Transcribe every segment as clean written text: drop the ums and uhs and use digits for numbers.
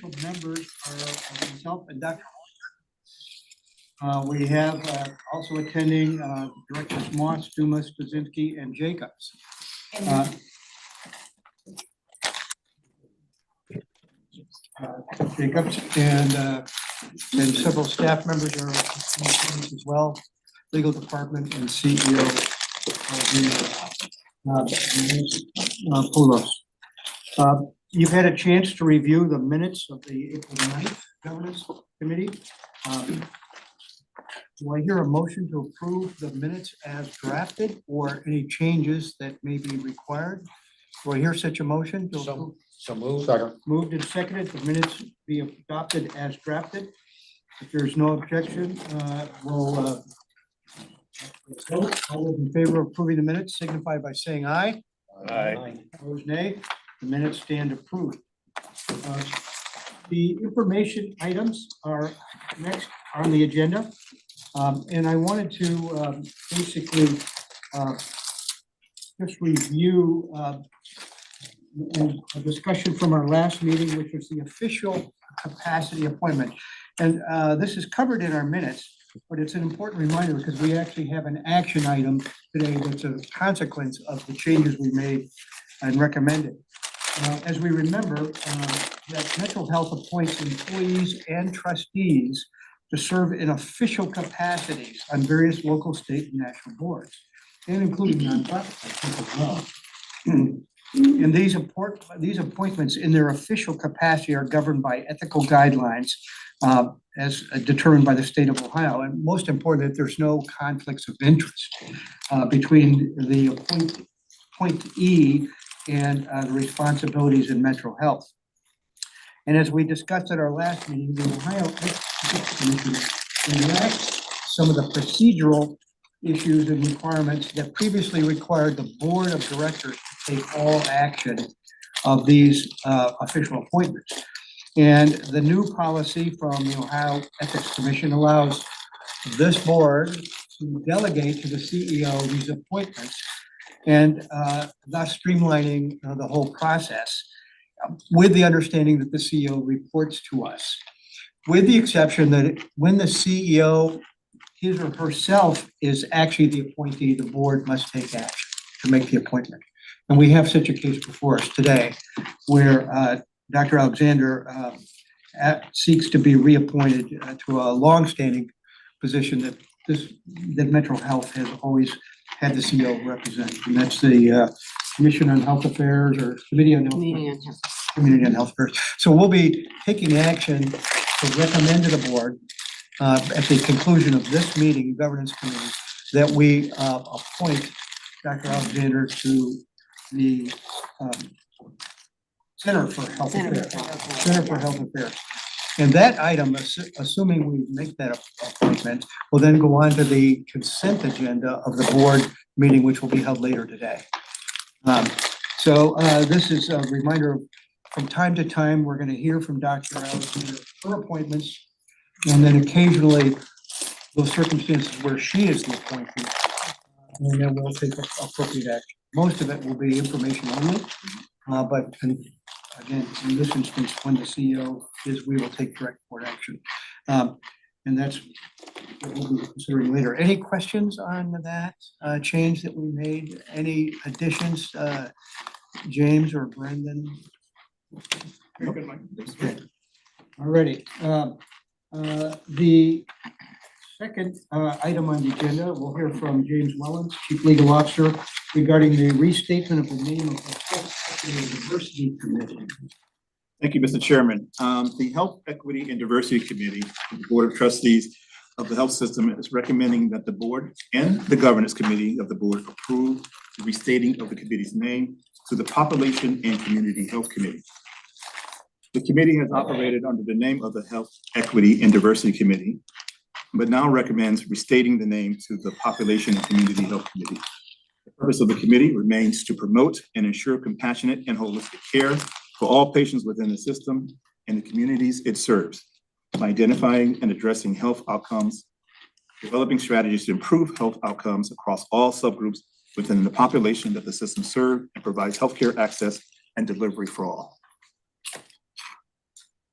scheduled members are myself and Dr. We have also attending Directors Moss, Dumas, Bazinski, and Jacobs. Jacobs and several staff members are as well, legal department and CEO Poulos. You've had a chance to review the minutes of the April 9th Governance Committee. Do I hear a motion to approve the minutes as drafted or any changes that may be required? Do I hear such a motion? So moved. Second. Moved and seconded, the minutes be adopted as drafted. If there's no objection, we'll vote. All those in favor of approving the minutes signify by saying aye. Aye. Opposed, nay. The minutes stand approved. The information items are next on the agenda. And I wanted to basically just review a discussion from our last meeting, which was the official capacity appointment. And this is covered in our minutes, but it's an important reminder because we actually have an action item today that's a consequence of the changes we made and recommended. As we remember, that Metro Health appoints employees and trustees to serve in official capacities on various local, state, and national boards, and including nonprofits as well. And these appointments in their official capacity are governed by ethical guidelines as determined by the state of Ohio. And most important, that there's no conflicts of interest between the appointee and the responsibilities in Metro Health. And as we discussed at our last meeting, the Ohio Ethics Commission relaxed some of the procedural issues and requirements that previously required the board of directors to take all action of these official appointments. And the new policy from the Ohio Ethics Commission allows this board to delegate to the CEO these appointments and thus streamlining the whole process with the understanding that the CEO reports to us, with the exception that when the CEO, his or herself, is actually the appointee, the board must take action to make the appointment. And we have such a case before us today where Dr. Alexander seeks to be reappointed to a longstanding position that Metro Health has always had the CEO represent, and that's the Commission on Health Affairs or Committee on Health Affairs. Community on Health Affairs. So we'll be taking action to recommend to the board at the conclusion of this meeting, Governance Committee, that we appoint Dr. Alexander to the Center for Health Affairs. Center for Health Affairs. And that item, assuming we make that appointment, will then go on to the consent agenda of the board meeting, which will be held later today. So this is a reminder of, from time to time, we're going to hear from Dr. Alexander for appointments, and then occasionally those circumstances where she is the appointee, and then we'll take appropriate action. Most of it will be information only, but again, in this instance, when the CEO is, we will take direct board action. And that's what we'll be considering later. Any questions on that change that we made? Any additions, James or Brendan? Okay. All righty. The second item on the agenda, we'll hear from James Wellens, Chief Legal Officer, regarding the restatement of the name of the Health Equity and Diversity Committee. Thank you, Mr. Chairman. The Health Equity and Diversity Committee, the Board of Trustees of the health system, is recommending that the board and the governance committee of the board approve the restating of the committee's name to the Population and Community Health Committee. The committee has operated under the name of the Health Equity and Diversity Committee, but now recommends restating the name to the Population and Community Health Committee. The purpose of the committee remains to promote and ensure compassionate and holistic care for all patients within the system and the communities it serves, by identifying and addressing health outcomes, developing strategies to improve health outcomes across all subgroups within the population that the system serves, and provides healthcare access and delivery for all.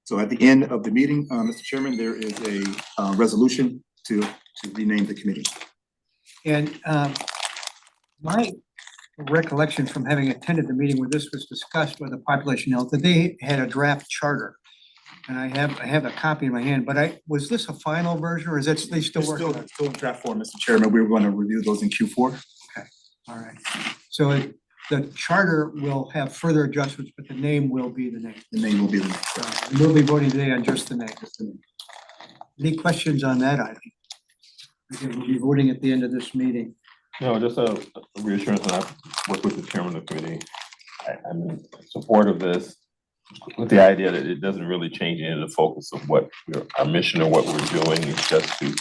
So at the end of the meeting, Mr. Chairman, there is a resolution to rename the committee. And my recollection from having attended the meeting where this was discussed with the population health, that they had a draft charter. And I have a copy in my hand, but was this a final version or is it, they still It's working on it? still in draft form, Mr. Chairman. We were going to review those in Q4. All right. So the charter will have further adjustments, but the name will be the name. The name will be the next. We'll be voting today on just the name. Any questions on that item? Again, we'll be voting at the end of this meeting. No, just a reassurance, and I've worked with the chairman of the committee. I'm in support of this with the idea that it doesn't really change any of the focus of what our mission or what we're doing. It's just to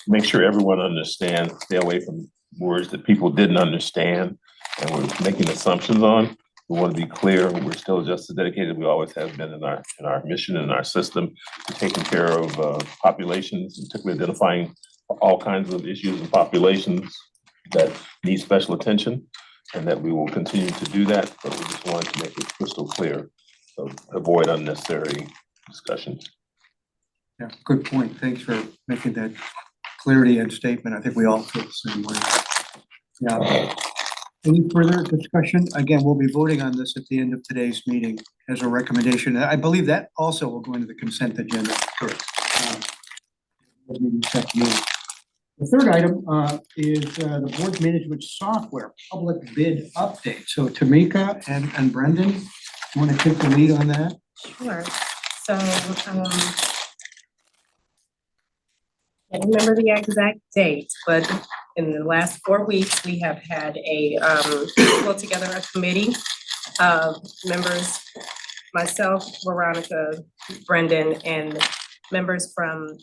make sure everyone understands, stay away from words that people didn't understand and we're making assumptions on. We want to be clear. We're still just as dedicated as we always have been in our mission and our system to taking care of populations, and particularly identifying all kinds of issues in populations that need special attention, and that we will continue to do that, but we just wanted to make it crystal clear, so avoid unnecessary discussions. Yeah, good point. Thanks for making that clarity and statement. I think we all feel the same way. Yeah. Any further discussion? Again, we'll be voting on this at the end of today's meeting as a recommendation. I believe that also will go into the consent agenda. Correct. The third item is the board management software public bid update. So Tamika and Brendan, you want to take the lead on that? Sure. So, I don't remember the exact date, but in the last 4 weeks, we have had pull together a committee of members, myself, Veronica, Brendan, and members from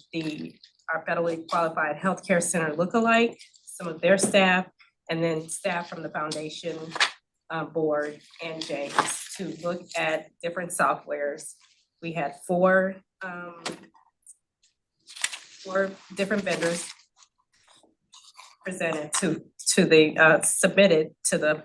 our federally qualified healthcare center lookalike, some of their staff, and then staff from the foundation board and James to look at different softwares. We had four different vendors presented submitted to the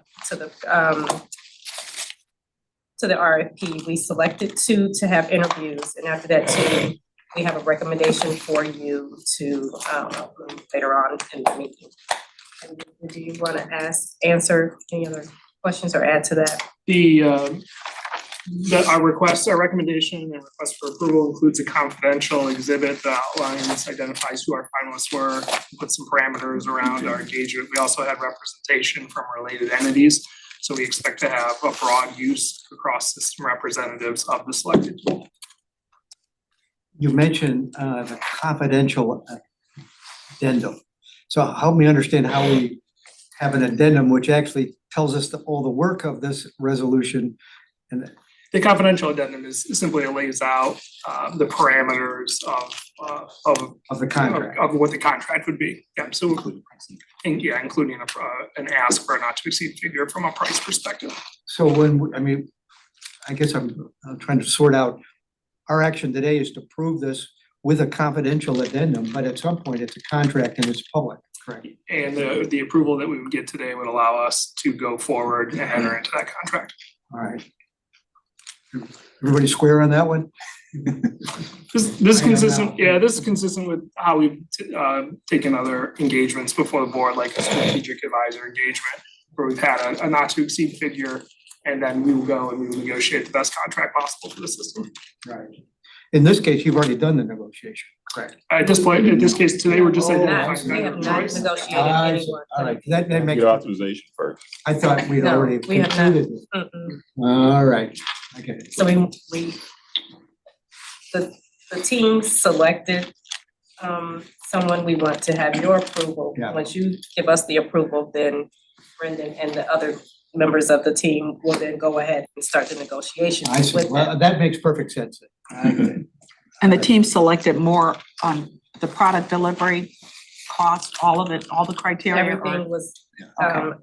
RFP. We selected 2 to have interviews, and after that 2, we have a recommendation for you to later on in the meeting. And do you want to answer any other questions or add to that? Our recommendation and request for approval includes a confidential exhibit that outlines, identifies who our finalists were, put some parameters around our engagement. We also had representation from related entities. So we expect to have a broad use across system representatives of the selected pool. You mentioned the confidential addendum. So help me understand how we have an addendum which actually tells us all the work of this resolution. And the confidential addendum is simply lays out the parameters of the contract. of what the contract would be. Yeah, so including an ask for a not to exceed figure from a price perspective. So I guess I'm trying to sort out, our action today is to prove this with a confidential addendum, but at some point it's a contract and it's public, correct? And the approval that we would get today would allow us to go forward and enter into that contract. All right. Everybody square on that one? This is consistent, this is consistent with how we've taken other engagements before the board, like a strategic advisor engagement, where we've had a not to exceed figure, and then we will go and we will negotiate the best contract possible for the system. Right. In this case, you've already done the negotiation, correct? At this point, in this case, today, we're just We identifying have vendor not choice. negotiated All anyone. right, that makes, Get authorization first. I thought we'd No, already we have not. concluded this. All right, I get it. So the team selected someone. We want to have your approval. Yeah. Once you give us the approval, then Brendan and the other members of the team will then go ahead and start the negotiations I see, with well, them. that makes perfect sense. I get it. And the team selected more on the product delivery, cost, all of it, all the criteria? or- Everything was Okay.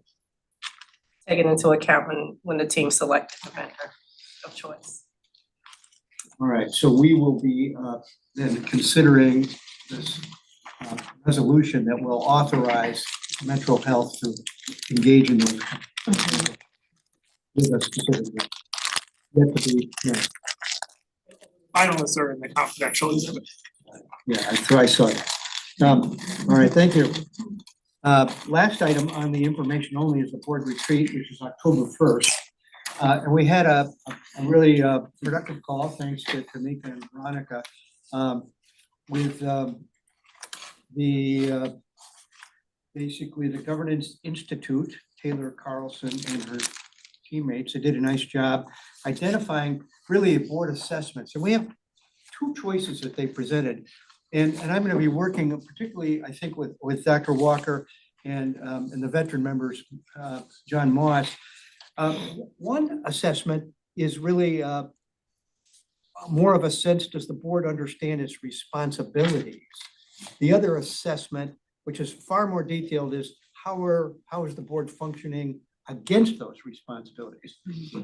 taken into account when the team selected the vendor of choice. All right, so we will be then considering this resolution that will authorize mental health to engage in those. With us specifically. Yet to be, yeah. finalists are in the confidential exhibit. Yeah, I saw that. All right, thank you. Last item on the information only is the board retreat, which is October 1st. And we had a really productive call, thanks to Tamika and Veronica, with basically the Governance Institute, Taylor Carlson and her teammates. They did a nice job identifying really board assessments. And we have two choices that they presented. And I'm going to be working particularly, I think, with Dr. Walker and the veteran members, John Moss. One assessment is really more of a sense, does the board understand its responsibilities? The other assessment, which is far more detailed, is how is the board functioning against those responsibilities?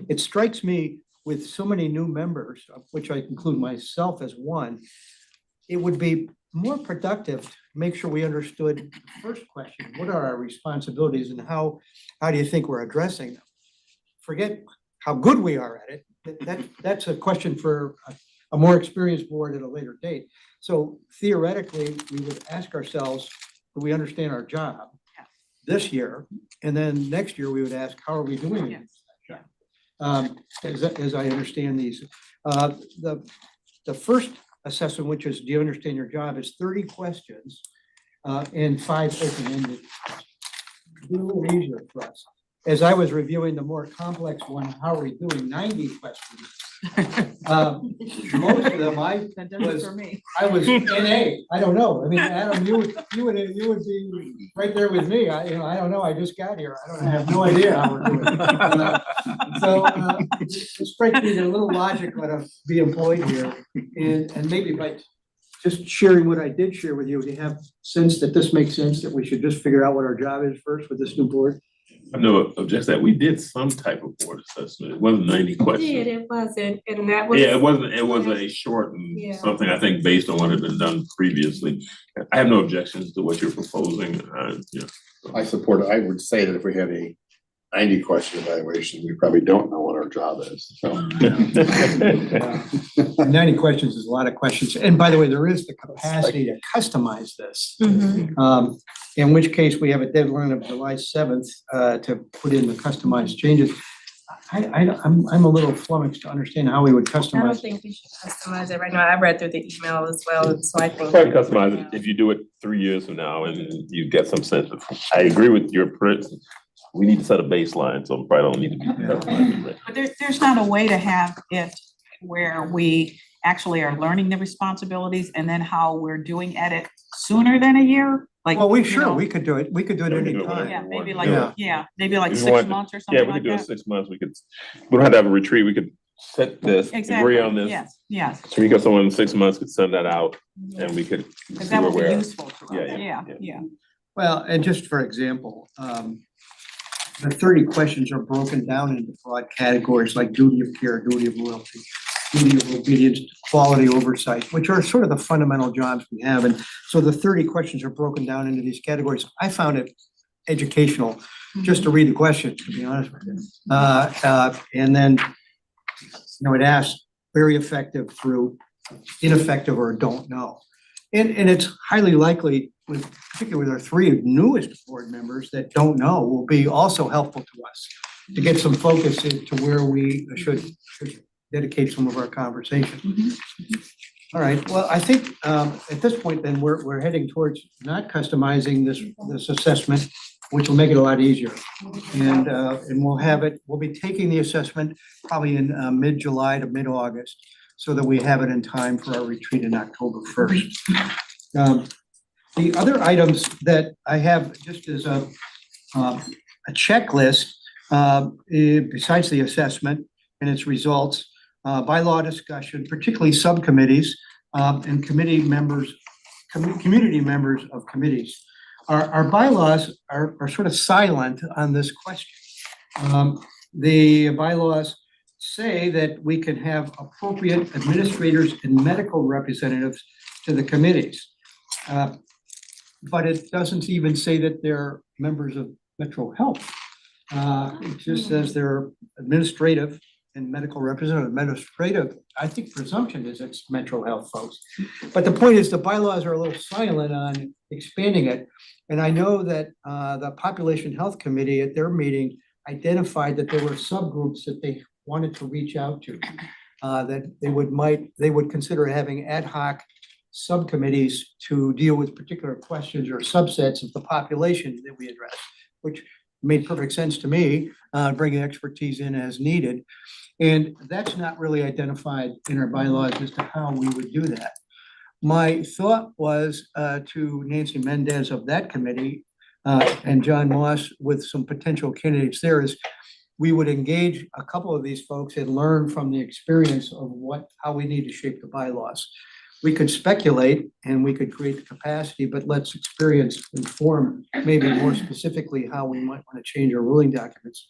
It strikes me with so many new members, of which I include myself as one, it would be more productive to make sure we understood the first question, what are our responsibilities and how do you think we're addressing them? Forget how good we are at it. That's a question for a more experienced board at a later date. So theoretically, we would ask ourselves, do we understand our job this year? And then next year, we would ask, how are we doing it? As I understand these. The first assessment, which is, do you understand your job, is 30 questions and 5 open-ended. Be a little easier for us. As I was reviewing the more complex one, how are we doing, 90 questions. Most of them That does it for me. I was NA. I don't know. I mean, Adam, you would be right there with me. I don't know. I just got here. I have no idea how we're doing. It strikes me that a little logic ought to be employed here, and maybe by just sharing what I did share with you, do you have sense that this makes sense, that we should just figure out what our job is first with this new board? I know just that we did some type of board assessment. It wasn't 90 questions. Yeah, it wasn't, and that was. Yeah, it was a shortened Yeah. something, I think, based on what had been done previously. I have no objections to what you're proposing. I support it. I would say that if we had a 90 question evaluation, we probably don't know what our job is, so. 90 questions is a lot of questions. And by the way, there is the capacity to customize this. Mhm. In which case we have a deadline of July 7th to put in the customized changes. I'm a little flummoxed to understand how we would I don't customize. think we should customize it right now. I read through the email as well, so I think. Probably customize it if you do it 3 years from now and you get some sense of, I agree with your principle. We need to set a baseline, so probably don't need to be customized. But there's not a way to have it where we actually are learning the responsibilities and then how we're doing at it sooner than a year? Like, Well, you know, we could do it. We could do it Yeah, we can do it anytime. whenever. Yeah, maybe Yeah. maybe like If you 6 want- months or Yeah, something we like could do it that. 6 months. We don't have to have a retreat. We could set this, Exactly, agree on this. yes, So we got someone in 6 months could send that out and we could because see that where would we're be at. useful to us, Yeah. yeah. Well, and just for example, the 30 questions are broken down into broad categories like duty of care, duty of loyalty, duty of obedience, quality oversight, which are sort of the fundamental jobs we have. And so the 30 questions are broken down into these categories. I found it educational just to read the questions, to be honest with you. And then, it asks very effective through ineffective or don't know. And it's highly likely, particularly with our 3 newest board members that don't know, will be also helpful to us to get some focus into where we should dedicate some of our conversation. All right, well, I think at this point then, we're heading towards not customizing this assessment, which will make it a lot easier. And we'll be taking the assessment probably in mid-July to mid-August, so that we have it in time for our retreat in October 1st. The other items that I have just as a checklist, besides the assessment and its results, bylaw discussion, particularly subcommittees and community members of committees. Our bylaws are sort of silent on this question. The bylaws say that we can have appropriate administrators and medical representatives to the committees. But it doesn't even say that they're members of Metro Health. It just says they're administrative and medical representative, administrative, I think presumption is it's mental health folks. But the point is, the bylaws are a little silent on expanding it. And I know that the Population Health Committee at their meeting identified that there were subgroups that they wanted to reach out to. That they would consider having ad hoc subcommittees to deal with particular questions or subsets of the population that we address, which made perfect sense to me, bringing expertise in as needed. And that's not really identified in our bylaws as to how we would do that. My thought was to Nancy Mendez of that committee and John Moss with some potential candidates there is we would engage a couple of these folks and learn from the experience of how we need to shape the bylaws. We could speculate and we could create the capacity, but let's experience inform maybe more specifically how we might want to change our ruling documents.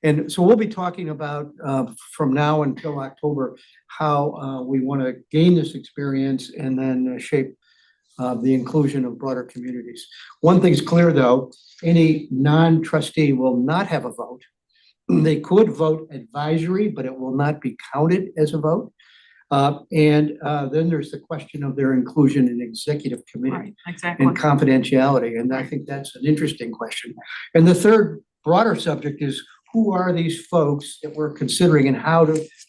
And so we'll be talking about from now until October, how we want to gain this experience and then shape the inclusion of broader communities. One thing's clear though, any non-trustee will not have a vote. They could vote advisory, but it will not be counted as a vote. And then there's the question of their inclusion in executive committee Right, exactly. and confidentiality. And I think that's an interesting question. And the third broader subject is who are these folks that we're considering and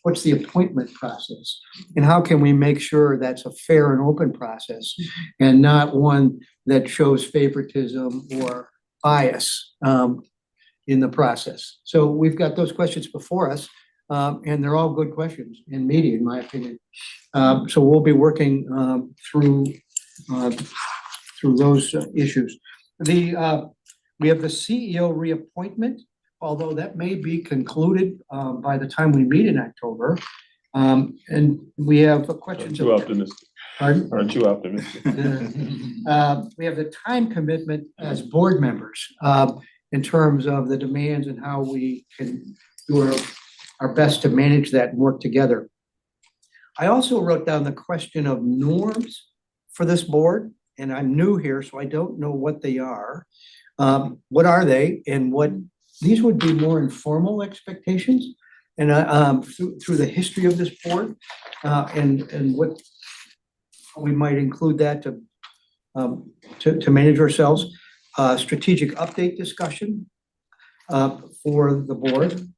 what's the appointment process? And how can we make sure that's a fair and open process and not one that shows favoritism or bias in the process? So we've got those questions before us. And they're all good questions and meaty, in my opinion. So we'll be working through those issues. We have the CEO reappointment, although that may be concluded by the time we meet in October. And we have questions. Too optimistic. Pardon? Aren't you optimistic? We have the time commitment as board members in terms of the demands and how we can do our best to manage that and work together. I also wrote down the question of norms for this board, and I'm new here, so I don't know what they are. What are they, and these would be more informal expectations, and through the history of this board, and what we might include that to manage ourselves. Strategic update discussion for the board.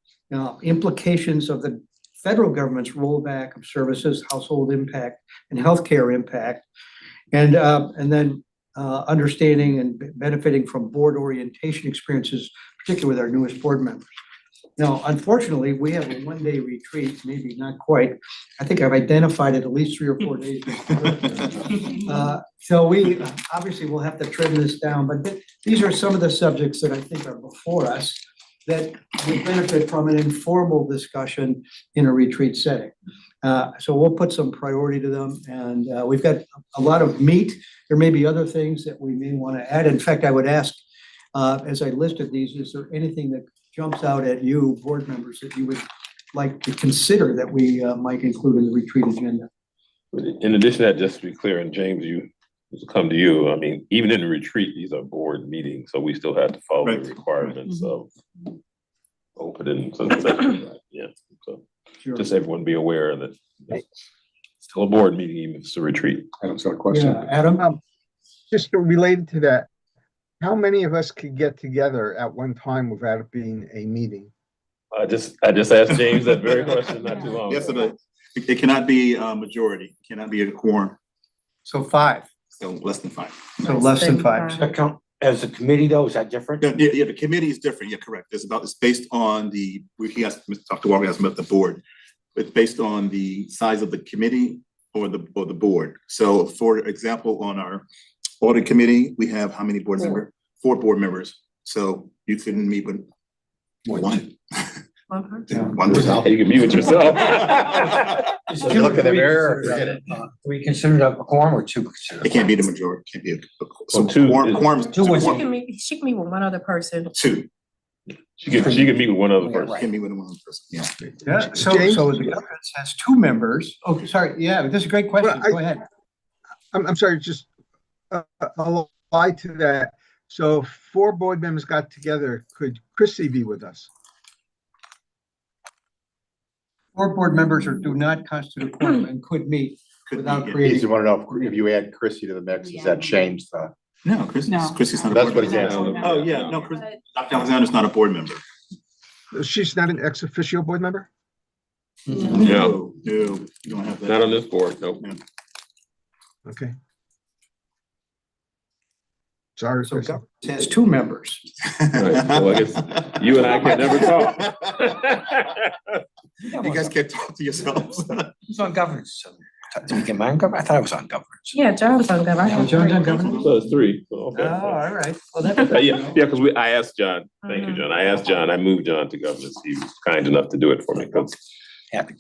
Implications of the federal government's rollback of services, household impact, and healthcare impact, and then understanding and benefiting from board orientation experiences, particularly with our newest board members. Now, unfortunately, we have a one-day retreat, maybe not quite. I think I've identified it at least 3 or 4 days. So we obviously will have to trim this down, but these are some of the subjects that I think are before us that will benefit from an informal discussion in a retreat setting. So we'll put some priority to them, and we've got a lot of meat. There may be other things that we may want to add. In fact, I would ask, as I listed these, is there anything that jumps out at you, board members, that you would like to consider that we might include in the retreat agenda? In addition to that, just to be clear, and James, come to you. I mean, even in the retreat, these are board meetings, so we still have to follow the requirements of open and so, yeah. So Sure. just everyone be aware that it's still a board meeting, even if it's a retreat. Adam's got a question. Yeah, Adam? Just related to that, how many of us could get together at one time without it being a meeting? I just asked James that very question not too long Yes, ago. it cannot be a majority, it cannot be a quorum, So 5, so less than 5. so less than 5. Does that count as a committee though? Is that different? Yeah, the committee is different, you're correct, it's based on Dr. Walker has met the board. It's based on the size of the committee or the board. So for example, on our audit committee, we have how many board members? 4 board members, so you couldn't meet with one. One was out. You can mute yourself. So you look at the mirror, forget it. We consider it a quorum or 2 considered? It can't be the majority, it can't be so Well, 2 quorum, is- 2 was- She can meet with one other person. 2, She can meet with one other person. can't be with one person, yeah. Yeah, so James? the governance has 2 members. Oh, sorry, yeah, this is a great question. Well, Go ahead. I'm sorry, just I'll lie to that. So if 4 board members got together, could Chrissy be with us? Four board members do not constitute a quorum and could meet Could be, without yeah. creating. You wanna know if you add Chrissy to the mix, does that change the? No, Chrissy's No. Chrissy's not a That's board what member. he's asking. Oh, yeah, no, Dr. Alexander's not a board member. She's not an ex officio board member? No, No, you don't have that. not on this board, nope. Okay. Sorry. So Chrissy. governance has two members. Right, well, I guess you and I can never talk. You guys can't talk to yourselves. It's on governance. So, did we get mine on governance? I thought it was on governance. Yeah, John's on government. Oh, John's on government? So it's three, so, Oh, okay. all right. Well, that. Yeah, because I asked John, thank you, John, I asked John, I moved John to governance, he was kind enough to do it for me, because. Happy.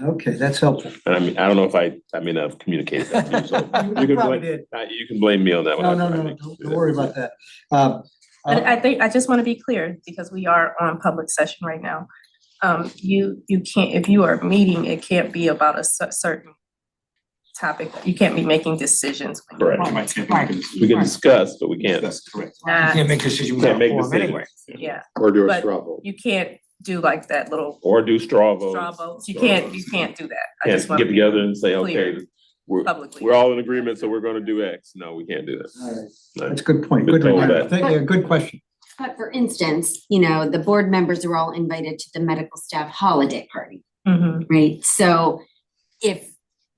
Okay, that's helpful. And I mean, I don't know if I may not have communicated that to you, so. You can probably blame- did. You can blame me on that one. No, I don't need to do don't worry about that. But I think, I just want to be clear, because we are on public session right now. You can't, if you are meeting, it can't be about a certain topic. You can't be making decisions. when you're- Correct. Right. We can discuss, but we can't. That's correct. You Nah, can't make decisions Can't without make quorum decisions. anyway. yeah, Or do a But- straw vote? you can't do like that little Or do straw votes. straw votes. You Straw can't votes. do that. I Can't just want get to be together and say, clear okay, we're publicly. all in agreement, so we're gonna do X. No, we can't do that. All right. No. That's a good point. Been Good told reminder. that. Thank you. Good question. But for instance, the board members are all invited to the medical staff holiday party, Mhm. right? So if,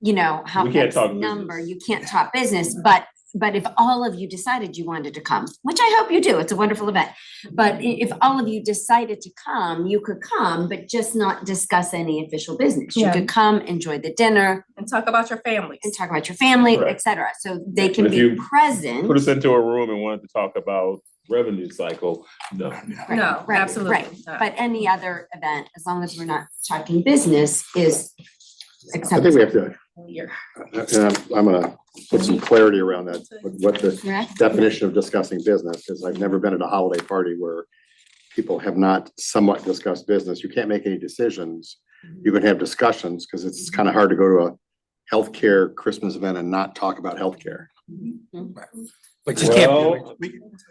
how We can't X talk number, business. you can't talk business, but if all of you decided you wanted to come, which I hope you do, it's a wonderful event. But if all of you decided to come, you could come, but just not discuss any official business. You Yeah. could come, enjoy the dinner And talk about your families. and talk about your family, Correct. et cetera. So they can But if be you present. Put us into a room and wanted to talk about revenue cycle, no. Right, No, right, absolutely right. not. But any other event, as long as we're not talking business, is I think we have to, You're and I'm gonna put some clarity around that, what the correct. definition of discussing business, because I've never been at a holiday party where people have not somewhat discussed business. You can't make any decisions. You can have discussions, because it's kind of hard to go to a healthcare Christmas event and not talk about healthcare. But just can't. Well,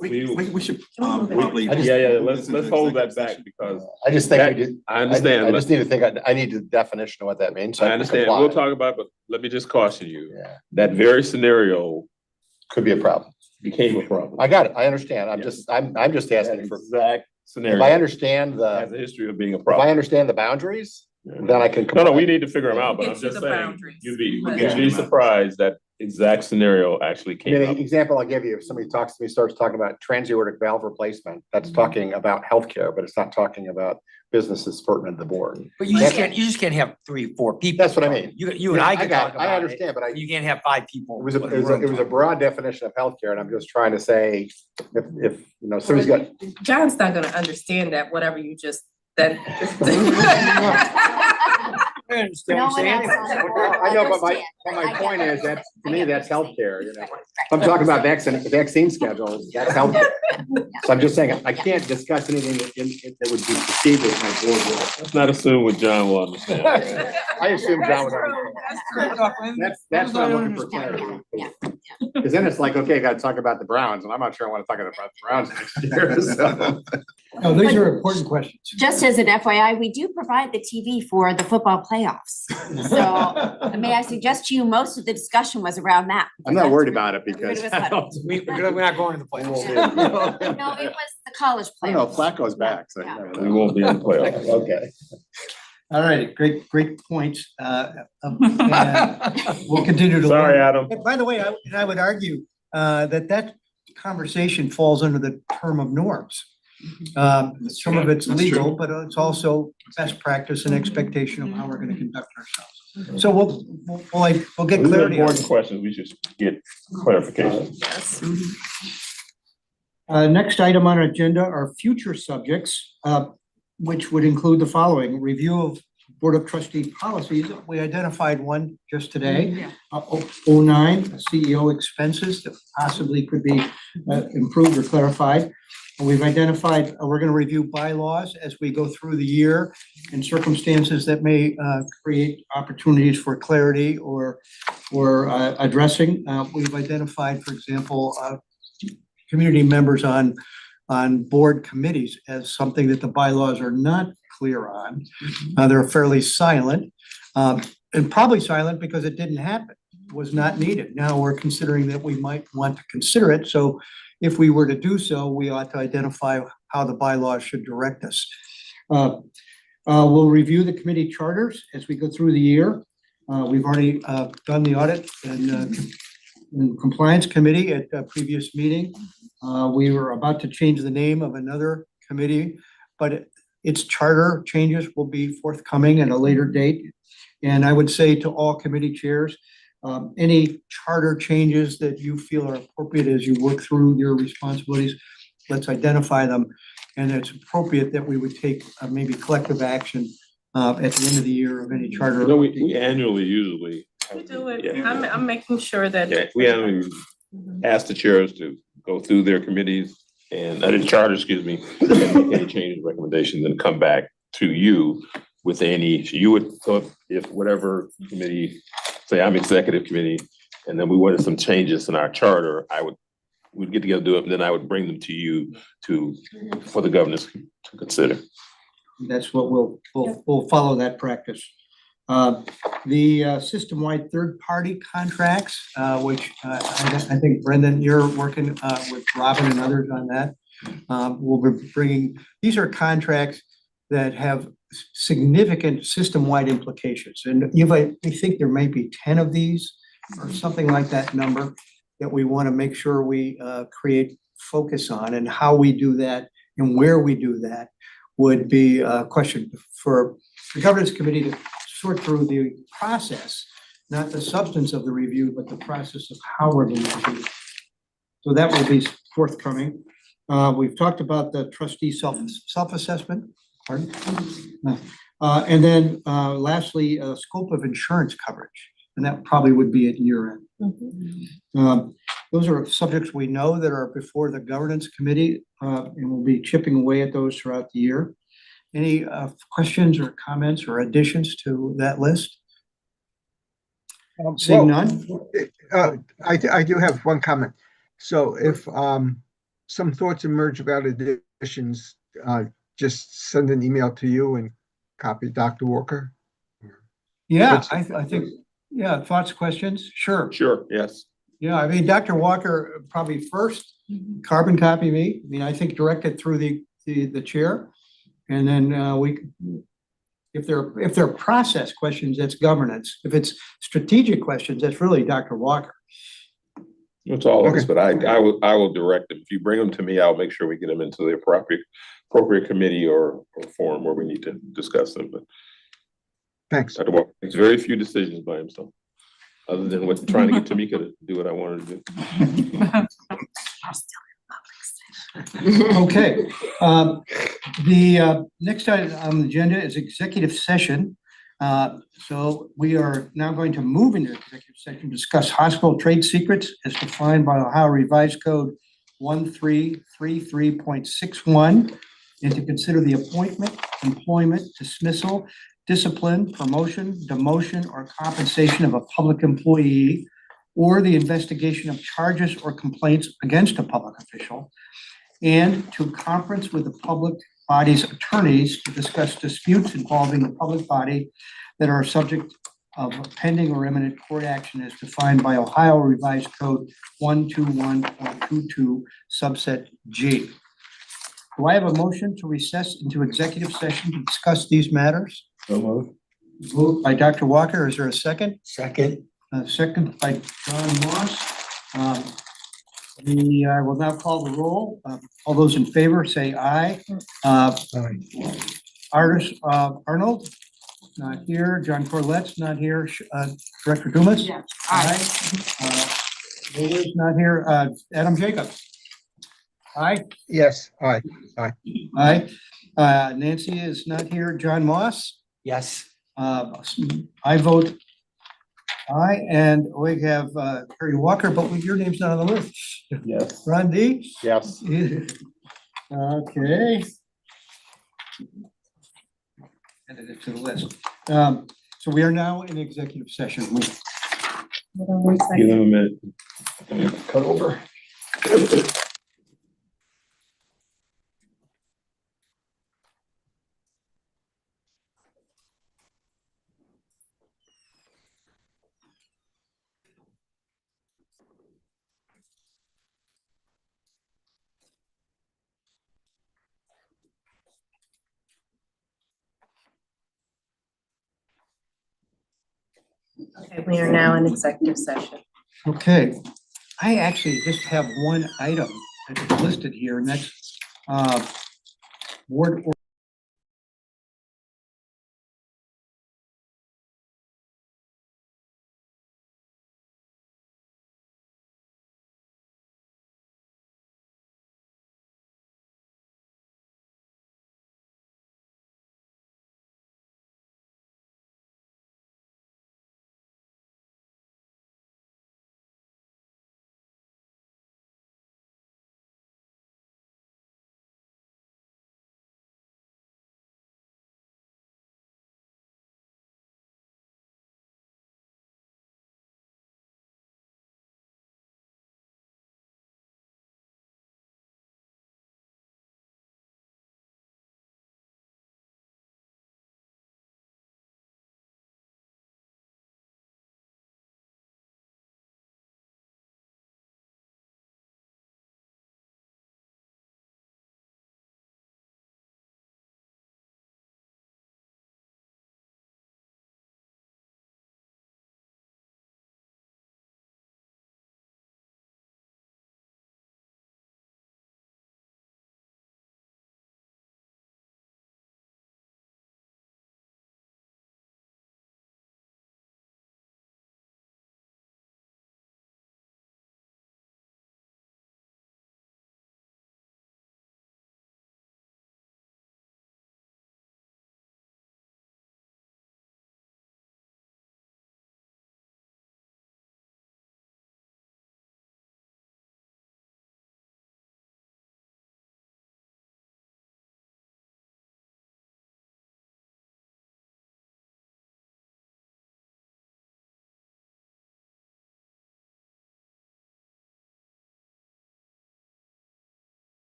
We should, probably. yeah, let's hold that back, because I just that- think we just, I understand, I but just need to think, I need the definition of what that means. so I can understand, comply. we'll talk about it, but let me just caution you, Yeah, that very scenario could be a problem. became a problem. I got it. I understand. I'm Yeah. just, I'm just That asking for, exact if scenario I understand has the, a history of being a if I problem. understand the boundaries, then I can. No, comply. we need to figure them out, but I'm Get you just the saying, boundaries. you'd Yeah. be surprised that exact scenario actually I came mean, up. an example I'll give you, if somebody talks to me, starts talking about transaortic valve replacement, that's talking about healthcare, but it's not talking about businesses pertinent to the board. But you just can't have 3, 4 people. That's what I mean. You and I can got talk it. about it. I understand, but You can't have 5 people. it was a, in it was a, room it was a talking. broad definition of healthcare, and I'm just trying to say, if, somebody's got. John's not gonna understand that, whatever you just, that. I understand No what one you're else saying. on the board I know, but understands. my I get point what is, you're that's, to saying. me, I get that's what you're healthcare, saying. Right, If I'm talking about vaccine schedules, that's healthcare. So I'm just saying, I can't discuss anything that would be perceived as my board role. Let's not assume what John will understand. I assume John would That's understand. That's what I'm looking for clarity. Yeah, Because then it's like, okay, gotta talk about the Browns, and I'm not sure I wanna talk about the Browns next year, so. No, these are important questions. Just as an FYI, we do provide the TV for the football playoffs. So may I suggest to you, most of the discussion was around that. I'm not worried about it because. Everybody was huddled. We're not going to the playoffs. No, it was the college I know, playoffs. Flacco's back, so. Yeah. We won't be in the playoffs. Okay. All right, great points. And we'll continue to. Sorry, learn. Adam. And by the way, I would argue that conversation falls under the term of norms. Some of it's That's legal, true. but it's also best practice and expectation of how we're gonna conduct ourselves. So we'll get These are clarity on important questions, we should get clarification. Yes. Next item on our agenda are future subjects, which would include the following: review of Board of Trustee policies. We identified one just today. 09 CEO expenses that possibly could be improved or clarified. And we've identified, we're gonna review bylaws as we go through the year and circumstances that may create opportunities for clarity or addressing. We've identified, for example, community members on on board committees as something that the bylaws are not clear on. They're fairly silent, and probably silent because it didn't happen, was not needed. Now we're considering that we might want to consider it. So if we were to do so, we ought to identify how the bylaws should direct us. We'll review the committee charters as we go through the year. We've already done the audit and compliance committee at a previous meeting. We were about to change the name of another committee, but its charter changes will be forthcoming at a later date. And I would say to all committee chairs, any charter changes that you feel are appropriate as you work through your responsibilities, let's identify them. And it's appropriate that we would take maybe collective action at the end of the year of any charter. You know, we annually usually. We do it. Yeah. I'm making sure that. Yeah, we annually ask the chairs to go through their committees and, the charter, excuse me, and make any changes, recommendations, and come back to you with any, you would, so if whatever committee, say I'm executive committee, and then we wanted some changes in our charter, we'd get together, do it, and then I would bring them to you for the governors to consider. That's what we'll follow that practice. The system-wide third-party contracts, which I think Brendan, you're working with Robin and others on that. We'll be bringing, these are contracts that have significant system-wide implications. And I think there may be 10 of these or something like that number that we want to make sure we create focus on, and how we do that and where we do that would be a question for the governance committee to sort through the process, not the substance of the review, but the process of how we're going to do it. So that will be forthcoming. We've talked about the trustee self-assessment, pardon? And then lastly, scope of insurance coverage, and that probably would be at year end. Those are subjects we know that are before the governance committee, and we'll be chipping away at those throughout the year. Any questions or comments or additions to that list? Seeing none? I do have one comment. So if some thoughts emerge about additions, just send an email to you and copy Dr. Walker. Yeah, I think, yeah, thoughts, questions? Sure. Sure, yes. Yeah, I mean, Dr. Walker probably first, carbon copy me. I mean, I think direct it through the chair. And then if they're process questions, that's governance. If it's strategic questions, that's really Dr. Walker. It's all of us, but I will direct them. If you bring them to me, I'll make sure we get them into the appropriate committee or forum where we need to discuss them. But Thanks. Dr. Walker makes very few decisions by himself, other than trying to get Tamika to do what I wanted to do. Okay, the next item on the agenda is executive session. So we are now going to move into executive session, discuss hospital trade secrets as defined by Ohio Revised Code 1333.61, and to consider the appointment, employment, dismissal, discipline, promotion, demotion, or compensation of a public employee, or the investigation of charges or complaints against a public official, and to conference with the public body's attorneys to discuss disputes involving the public body that are subject of pending or imminent court action as defined by Ohio Revised Code 121.22 subset G. Do I have a motion to recess into executive session to discuss these matters? So moved. Moved by Dr. Walker. Is there a second? Second. Second by John Moss. I will now call the roll. All those in favor say aye. Arnold, not here. John Corlette's not here. Director Dumas? Yeah. Aye. Lula's not here. Adam Jacobs? Aye. Yes, aye. Aye. Nancy is not here. John Moss? Yes. I vote aye, and we have Harry Walker, but your name's not on the list. Yes. Ron D? Yes. Okay. Added it to the list. So we are now in executive session. Give them a minute. Cut over. Okay, we are now in executive session. Okay, I actually just have one item that's listed here, and that's board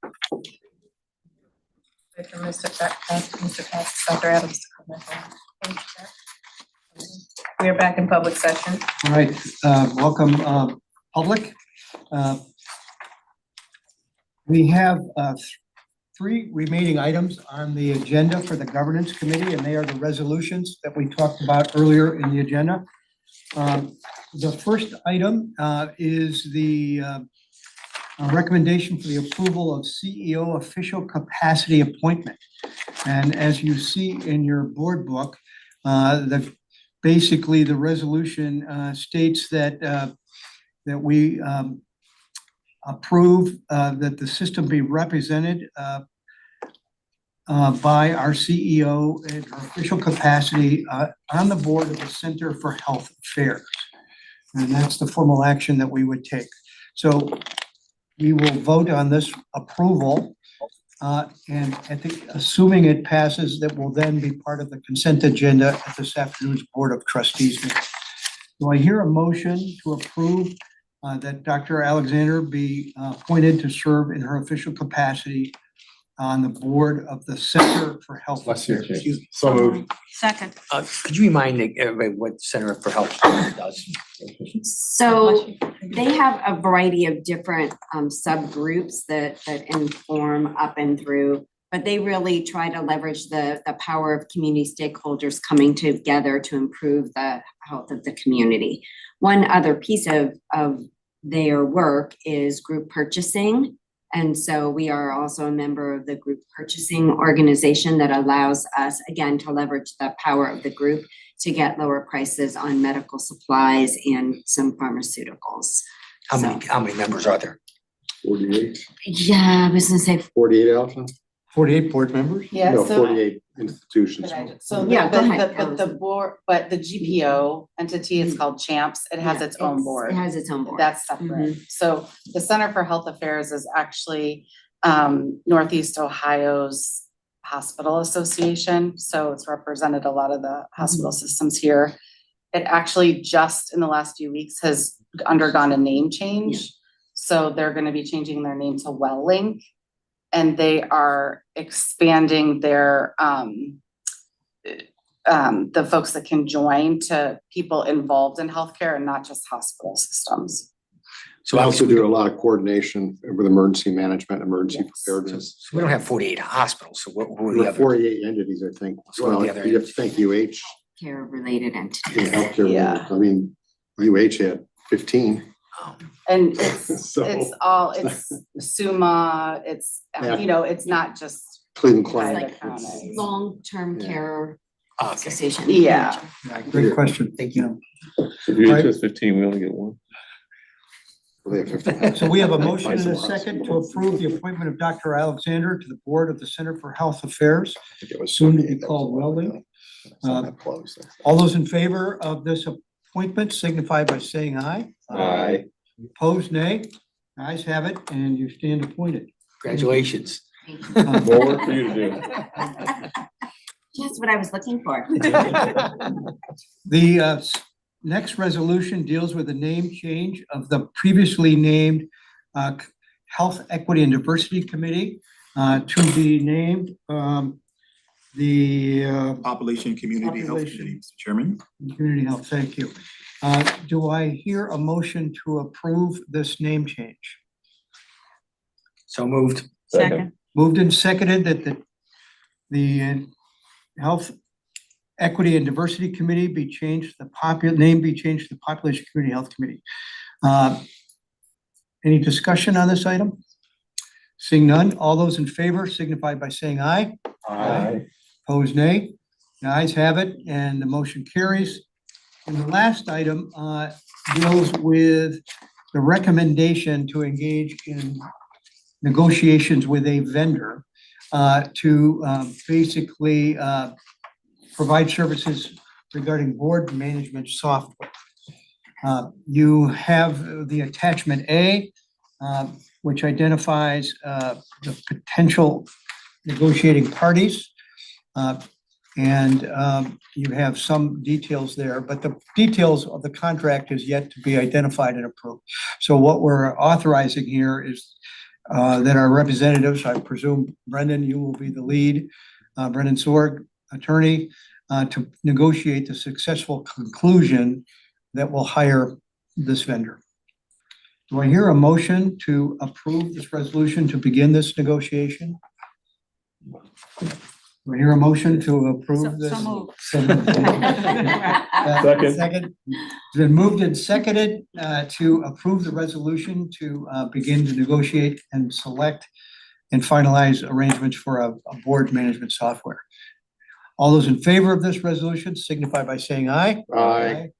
Wait for Mr. Katz, Dr. Adams to come back on. We are back in public session. All right, welcome, public. We have three remaining items on the agenda for the governance committee, and they are the resolutions that we talked about earlier in the agenda. The first item is the recommendation for the approval of CEO official capacity appointment. And as you see in your board book, basically the resolution states that that we approve that the system be represented by our CEO in her official capacity on the board of the Center for Health Affairs. And that's the formal action that we would take. So we will vote on this approval. And I think assuming it passes, that will then be part of the consent agenda at this afternoon's Board of Trustees meeting. Do I hear a motion to approve that Dr. Alexander be appointed to serve in her official capacity on the board of the Center for Health Affairs? So moved. Second. Could you remind everybody what Center for Health does? So they have a variety of different subgroups that inform up and through, but they really try to leverage the power of community stakeholders coming together to improve the health of the community. One other piece of their work is group purchasing. And so we are also a member of the group purchasing organization that allows us, again, to leverage the power of the group to get lower prices on medical supplies and some pharmaceuticals. How many members are there? 48, Yeah, I was gonna say, 48, Allison? 48 board members? Yeah, No, so. 48 institutions. So, Yeah, go ahead, but the board, but the GPO entity is called CHAMPS, it has yeah, its own board. It has its own board. That's separate. So the Center for Health Affairs is actually Northeast Ohio's hospital association. So it's represented a lot of the hospital systems here. It actually just in the last few weeks has undergone a name change. So they're gonna be changing their name to WellLink. And they are expanding their the folks that can join to people involved in healthcare and not just hospital systems. So I also do a lot of coordination with emergency management, emergency preparedness. So we don't have 48 hospitals, so who are There the are other? 48 entities, I think. So what are Well, the other you have to think UH, Care related in entities. healthcare, Yeah. I mean, UH had 15. And it's So- it's SUMA, it's, Yeah. you know, it's not just Cleveland private Clinic. county. Long-term Yeah. care Okay. association. Yeah. Yeah, great question. Thank you. If you just 15, we only get one. They have 15. So we have a motion and a second to approve the appointment of Dr. Alexander to the board of the Center for Health Affairs, I think it was soon to be 78, that was called a while WellLink. ago. It's not that close. All those in favor of this appointment signify by saying aye. Aye. Opposed, nay. Ayes have it, and you stand appointed. Congratulations. More work for you to do. That's what I was looking for. The next resolution deals with the name change of the previously named Health Equity and Diversity Committee to be named the Population Community Health Population. Committee, Mr. Chairman. Community Health. Thank you. Do I hear a motion to approve this name change? So moved. Second. Moved and seconded that the Health Equity and Diversity Committee be changed, name be changed to the Population Community Health Committee. Any discussion on this item? Seeing none, all those in favor signify by saying aye. Aye. Opposed, nay. The ayes have it, and the motion carries. And the last item deals with the recommendation to engage in negotiations with a vendor to basically provide services regarding board management software. You have the attachment A, which identifies the potential negotiating parties. And you have some details there, but the details of the contract is yet to be identified and approved. So what we're authorizing here is that are representatives. I presume Brendan, you will be the lead, Brendan Sorg, attorney, to negotiate the successful conclusion that will hire this vendor. Do I hear a motion to approve this resolution to begin this negotiation? Do I hear a motion to approve this? So moved. So moved. Second. Second. It's been moved and seconded to approve the resolution to begin to negotiate and select and finalize arrangements for a board management software. All those in favor of this resolution signify by saying aye. Aye.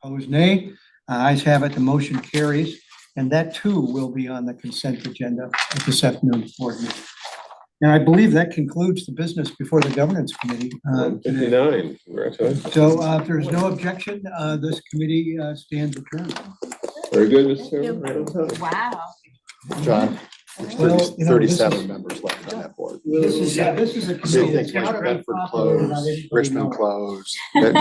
Opposed, nay. Ayes have it, the motion carries, and that too will be on the consent agenda at this afternoon's board meeting. And I believe that concludes the business before the governance committee. Today. 59, congratulations. So if there's no objection, this committee stands adjourned. Very good, Mr. Chairman, right on time. Wow. John, there's Well, you know, this is- 37 members left on that board. This is a So you committee that's think not like very Bedford popular, not closed, anybody Richmond knows. closed, that